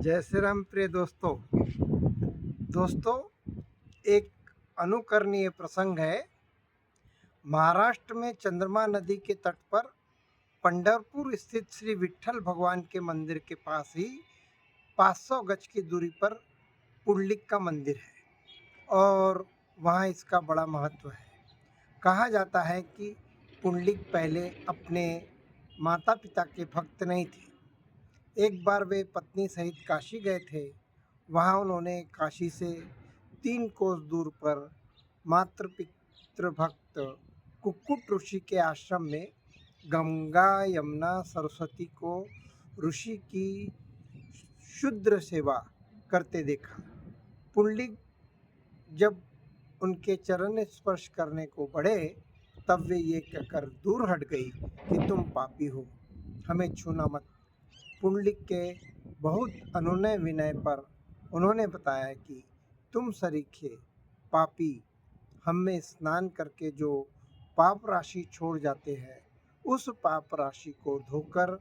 जय श्री राम प्रिय दोस्तों। एक अनुकरणीय प्रसंग है। महाराष्ट्र में चंद्रमा नदी के तट पर पंढरपुर स्थित श्री विट्ठल भगवान के मंदिर के पास ही 500 गज की दूरी पर पुंडलिक का मंदिर है और वहाँ इसका बड़ा महत्व है। कहा जाता है कि पुंडलिक पहले अपने माता पिता के भक्त नहीं थे। एक बार वे पत्नी सहित काशी गए थे। वहाँ उन्होंने काशी से 3 कोस दूर पर मातृ पितृ भक्त कुक्कुट ऋषि के आश्रम में गंगा यमुना सरस्वती को ऋषि की शुद्र सेवा करते देखा। पुंडलिक जब उनके चरण स्पर्श करने को बढ़े तब वे ये कहकर दूर हट गई कि तुम पापी हो, हमें छूना मत। पुंडलिक के बहुत अनुनय विनय पर उन्होंने बताया कि तुम सरीखे पापी हम में स्नान करके जो पाप राशि छोड़ जाते हैं, उस पाप राशि को धोकर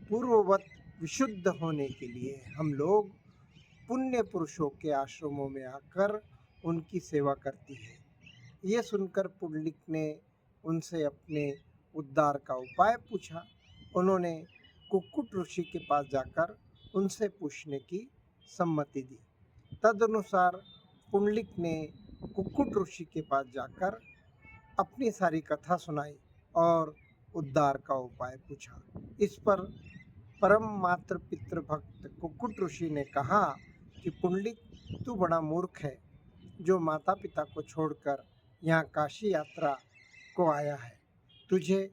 पूर्ववत विशुद्ध होने के लिए हम लोग पुण्य पुरुषों के आश्रमों में आकर उनकी सेवा करती है। ये सुनकर पुंडलिक ने उनसे अपने उद्धार का उपाय पूछा। उन्होंने कुक्कुट ऋषि के पास जाकर उनसे पूछने की सम्मति दी। तदनुसार पुंडलिक ने कुक्कुट ऋषि के पास जाकर अपनी सारी कथा सुनाई और उद्धार का उपाय पूछा। इस पर परम मातृ पितृ भक्त कुक्कुट ऋषि ने कहा कि पुंडलिक, तू बड़ा मूर्ख है जो माता पिता को छोड़कर यहाँ काशी यात्रा को आया है। तुझे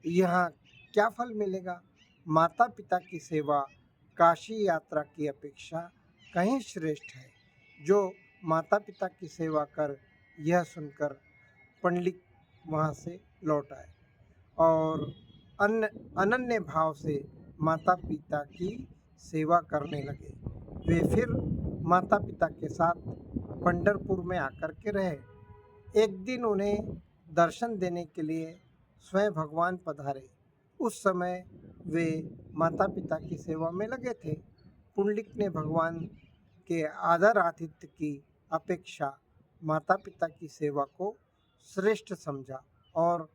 यहाँ क्या फल मिलेगा? माता पिता की सेवा काशी यात्रा की अपेक्षा कहीं श्रेष्ठ है। जो माता पिता की सेवा कर, यह सुनकर पुंडलिक वहाँ से लौट आए और अनन्य भाव से माता पिता की सेवा करने लगे। वे फिर माता पिता के साथ पंढरपुर में आकर के रहे। एक दिन उन्हें दर्शन देने के लिए स्वयं भगवान पधारे। उस समय वे माता पिता की सेवा में लगे थे। पुंडलिक ने भगवान के आदर आतिथ्य की अपेक्षा माता पिता की सेवा को श्रेष्ठ समझा और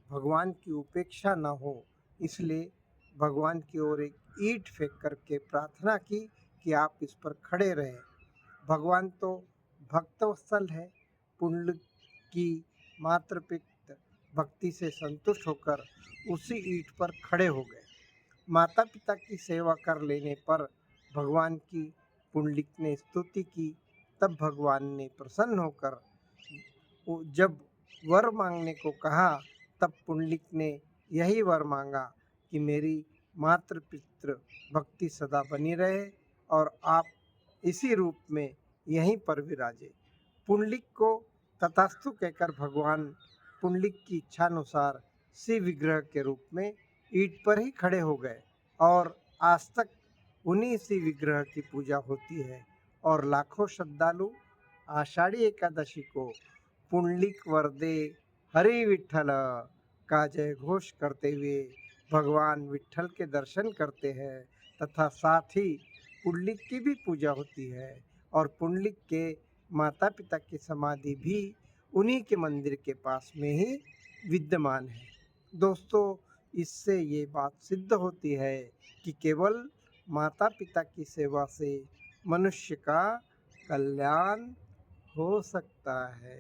भगवान की उपेक्षा न हो, इसलिए भगवान की ओर एक ईंट फेंक करके प्रार्थना की कि आप इस पर खड़े रहें। भगवान तो भक्तवत्सल है। पुंडलिक की मातृपितृ भक्ति से संतुष्ट होकर उसी ईंट पर खड़े हो गए। माता पिता की सेवा कर लेने पर भगवान की पुंडलिक ने स्तुति की। तब भगवान ने प्रसन्न होकर जब वर मांगने को कहा, तब पुंडलिक ने यही वर मांगा कि मेरी मातृ पितृ भक्ति सदा बनी रहे और आप इसी रूप में यहीं पर विराजे। पुंडलिक को तथास्तु कहकर भगवान पुंडलिक की इच्छानुसार शिव विग्रह के रूप में ईंट पर ही खड़े हो गए और आज तक उन्हीं शिव विग्रह की पूजा होती है और लाखों श्रद्धालु आषाढ़ी एकादशी को पुंडलिक वरदे हरि विट्ठल का जय घोष करते हुए भगवान विट्ठल के दर्शन करते हैं तथा साथ ही पुंडलिक की भी पूजा होती है और पुंडलिक के माता पिता की समाधि भी उन्हीं के मंदिर के पास में ही विद्यमान है। दोस्तों, इससे ये बात सिद्ध होती है कि केवल माता पिता की सेवा से मनुष्य का कल्याण हो सकता है।